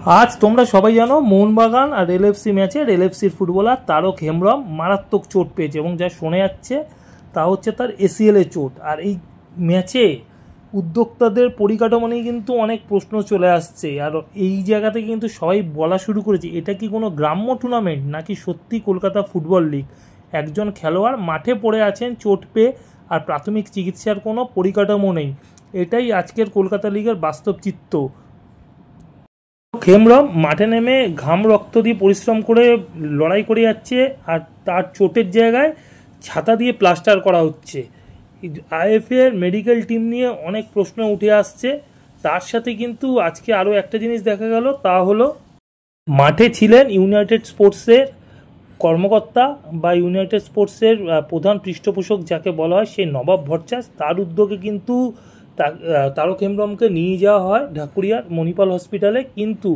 আজ তোমরা সবাই জানো মোহনবাগান আর এলএফসি ম্যাচে এলএফসির ফুটবলার তারক হেমব্রম মারাত্মক চোট পেয়েছে এবং যা শোনা যাচ্ছে তা হচ্ছে তার এসিএলে চোট। আর এই ম্যাচে উদ্যোক্তাদের পরিকাঠামো নিয়ে কিন্তু অনেক প্রশ্ন চলে আসছে। আর এই জায়গাতে কিন্তু সবাই বলা শুরু করেছে এটা কি কোনো গ্রাম্য টুর্নামেন্ট নাকি সত্যি কলকাতা ফুটবল লিগ। একজন খেলোয়াড় মাঠে পড়ে আছেন চোট পেয়ে, আর প্রাথমিক চিকিৎসার কোনো পরিকাঠামো নেই। এটাই আজকের কলকাতা লিগের বাস্তব চিত্র। হেমব্রম মাঠে নেমে ঘাম রক্ত দিয়ে পরিশ্রম করে লড়াই করে যাচ্ছে, আর তার চোটের জায়গায় ছাতা দিয়ে প্লাস্টার করা হচ্ছে। আইএফএর মেডিকেল টিম নিয়ে অনেক প্রশ্ন উঠে আসছে। তার সাথে কিন্তু আজকে আরও একটা জিনিস দেখা গেল, তা হলো মাঠে ছিলেন ইউনাইটেড স্পোর্টসের কর্মকর্তা বা ইউনাইটেড স্পোর্টসের প্রধান পৃষ্ঠপোষক যাকে বলা হয়, সেই নবাব ভট্টাচার্য। তার উদ্যোগে কিন্তু তারক হেমব্রমকে নিয়ে যাওয়া হয় ঢাকুরিয়ার মণিপাল হসপিটালে। কিন্তু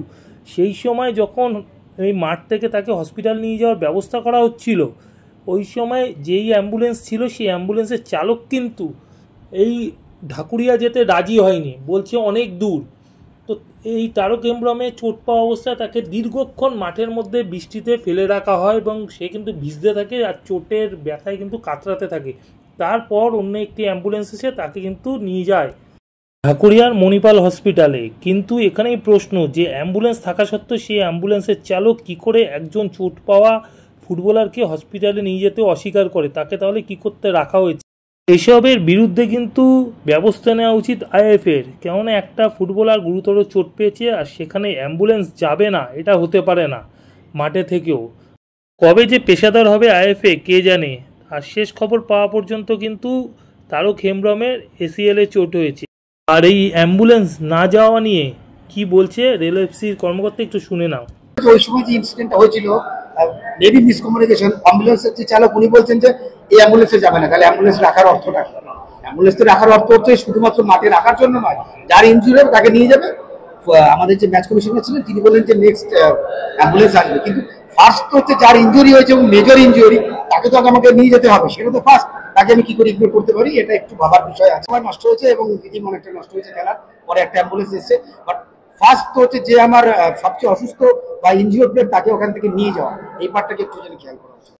সেই সময় যখন এই মাঠ থেকে তাকে হসপিটাল নিয়ে যাওয়ার ব্যবস্থা করা হচ্ছিল, ওই সময় যেই অ্যাম্বুলেন্স ছিল সেই অ্যাম্বুলেন্সের চালক কিন্তু এই ঢাকুরিয়া যেতে রাজি হয়নি, বলছে অনেক দূর। তো এই তারক হেমব্রমে চোট পাওয়া অবস্থায় তাকে দীর্ঘক্ষণ মাঠের মধ্যে বৃষ্টিতে ফেলে রাখা হয় এবং সে কিন্তু ভিজতে থাকে আর চোটের ব্যথায় কিন্তু কাতরাতে থাকে। তারপর অন্য একটি অ্যাম্বুলেন্স এসে তাকে কিন্তু নিয়ে যায় ঢাকুরিয়ার মণিপাল হসপিটালে। কিন্তু এখানেই প্রশ্ন যে অ্যাম্বুলেন্স থাকা সত্ত্বেও সেই অ্যাম্বুলেন্সের চালক কী করে একজন চোট পাওয়া ফুটবলারকে হসপিটালে নিয়ে যেতে অস্বীকার করে, তাকে তাহলে কি করতে রাখা হয়েছে। এসবের বিরুদ্ধে কিন্তু ব্যবস্থা নেওয়া উচিত আইএফএর। কেননা একটা ফুটবলার গুরুতর চোট পেয়েছে আর সেখানে অ্যাম্বুলেন্স যাবে না, এটা হতে পারে না মাঠে থেকেও। কবে যে পেশাদার হবে আইএফএ কে জানে। আর শেষ খবর পাওয়া পর্যন্ত কিন্তু তারক হেমব্রমের এসিএলে চোট হয়েছে। আর এই অ্যাম্বুলেন্স না যাওয়া নিয়ে কি বলছে রেল এফসির কর্মকর্তা, একটু শুনে নাও। ওই সময় যে ইনসিডেন্টটা হয়েছিল, মেবি মিসকমিউনিকেশন। অ্যাম্বুলেন্সের যে চালক উনি বলছেন যে এই অ্যাম্বুলেন্সে যাবে না। তাহলে অ্যাম্বুলেন্স রাখার অর্থটা, অ্যাম্বুলেন্স রাখার অর্থ হচ্ছে শুধুমাত্র মাঠে রাখার জন্য নয়, যার ইনজুরি হবে তাকে নিয়ে যাবে। আমাদের যে ম্যাচ কমিশনার ছিলেন তিনি বললেন যে নেক্সট অ্যাম্বুলেন্স আসবে। কিন্তু ফার্স্ট তো হচ্ছে যার ইনজুরি হয়েছে এবং মেজর ইনজুরি, তাকে তো আমাকে নিয়ে যেতে হবে, সেটা তো ফার্স্ট। তাকে আমি কি করে ইগনোর করতে পারি, এটা একটু ভাবার বিষয় আছে। আমার নষ্ট হয়েছে এবং রীতিম অনেকটা নষ্ট হয়েছে খেলার পরে, একটা অ্যাম্বুলেন্স এসেছে। বাট ফার্স্ট তো হচ্ছে যে আমার সবচেয়ে অসুস্থ বা ইনজিওর প্লেয়ার, তাকে ওখান থেকে নিয়ে যাওয়া, এই পার্টটাকে একটু যেন খেয়াল করা উচিত।